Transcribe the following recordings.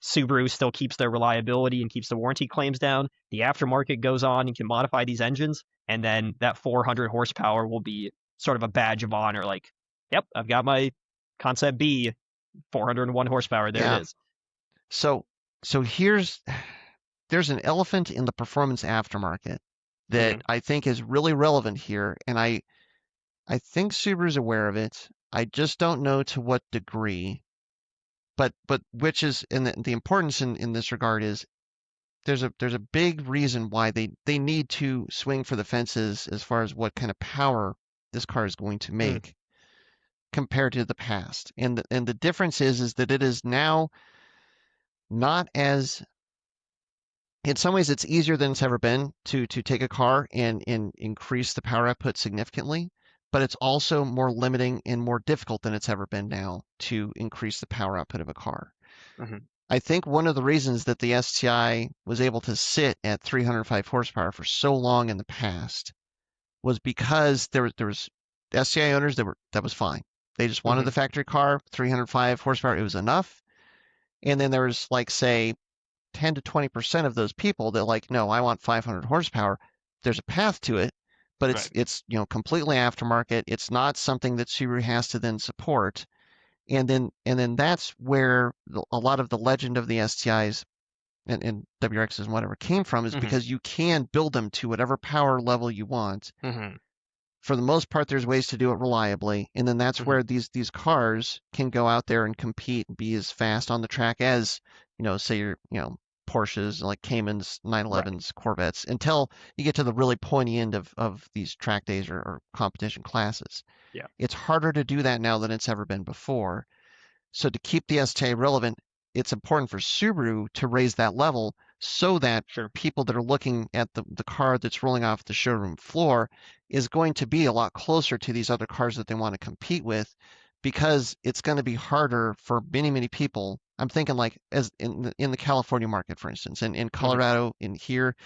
Subaru still keeps their reliability and keeps the warranty claims down. The aftermarket goes on and can modify these engines, and then that 400 horsepower will be sort of a badge of honor. Like, yep, I've got my Concept B, 401 horsepower. There it is. So there's an elephant in the performance aftermarket that I think is really relevant here, and I think Subaru's aware of it. I just don't know to what degree. But which is, and the importance in this regard is there's a big reason why they need to swing for the fences as far as what kind of power this car is going to make compared to the past. And the difference is that it is now not as, in some ways it's easier than it's ever been to take a car and increase the power output significantly, but it's also more limiting and more difficult than it's ever been now to increase the power output of a car. I think one of the reasons that the STI was able to sit at 305 horsepower for so long in the past was because there was STI owners that was fine. They just wanted the factory car, 305 horsepower, it was enough. And then there was, like, say 10 to 20% of those people that, like, no, I want 500 horsepower. There's a path to it, but it's completely aftermarket. It's not something that Subaru has to then support. And then that's where a lot of the legend of the STIs and WRXs and whatever came from, is because you can build them to whatever power level you want. For the most part, there's ways to do it reliably, and then that's where these cars can go out there and compete and be as fast on the track as, say your Porsches, like Caymans, 911s, Corvettes, until you get to the really pointy end of these track days or competition classes. Yeah. It's harder to do that now than it's ever been before. So to keep the STI relevant, it's important for Subaru to raise that level so that people that are looking at the car that's rolling off the showroom floor is going to be a lot closer to these other cars that they want to compete with, because it's going to be harder for many, many people. I'm thinking, like, as in the California market, for instance, and in Colorado, in here,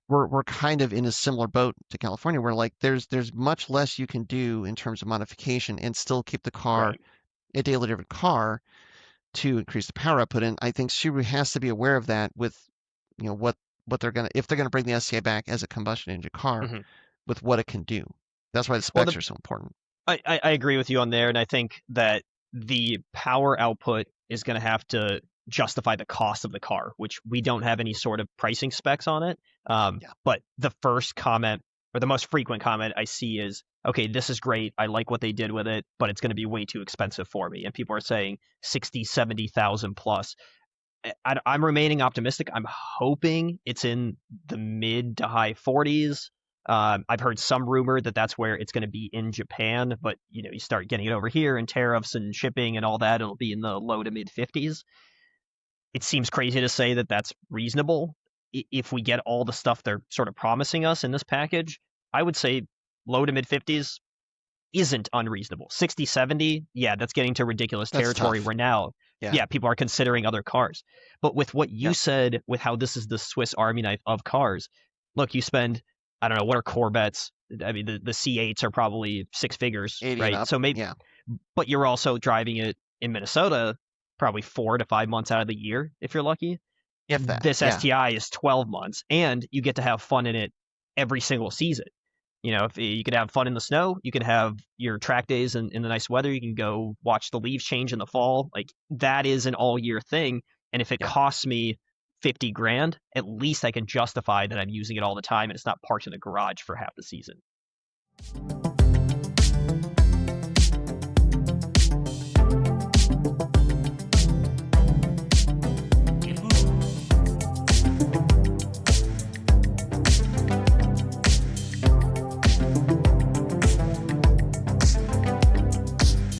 we're kind of in a similar boat to California, where, like, there's much less you can do in terms of modification and still keep the car a daily driven car to increase the power output. And I think Subaru has to be aware of that with, what they're gonna, if they're gonna bring the STI back as a combustion engine car, with what it can do. That's why the specs are so important. I agree with you on there, and I think that the power output is going to have to justify the cost of the car, which we don't have any sort of pricing specs on it. But the first comment, or the most frequent comment I see, is, okay, this is great, I like what they did with it, but it's going to be way too expensive for me. And people are saying 60, 70,000 plus. I'm remaining optimistic. I'm hoping it's in the mid to high 40s. I've heard some rumor that that's where it's going to be in Japan, but you start getting it over here and tariffs and shipping and all that, it'll be in the low to mid 50s. It seems crazy to say that that's reasonable. If we get all the stuff they're sort of promising us in this package, I would say low to mid 50s isn't unreasonable. 60, 70, yeah, that's getting to ridiculous territory where now, people are considering other cars. But with what you said, with how this is the Swiss Army knife of cars, look, you spend, I don't know, what are Corvettes? I mean, the C8s are probably six figures, right? So maybe, but you're also driving it in Minnesota probably 4 to 5 months out of the year, if you're lucky. If that, this STI is 12 months, and you get to have fun in it every single season. If you could have fun in the snow, you could have your track days in the nice weather. You can go watch the leaves change in the fall. Like, that is an all year thing. And if it costs me 50 grand, at least I can justify that I'm using it all the time and it's not parked in the garage for half the season.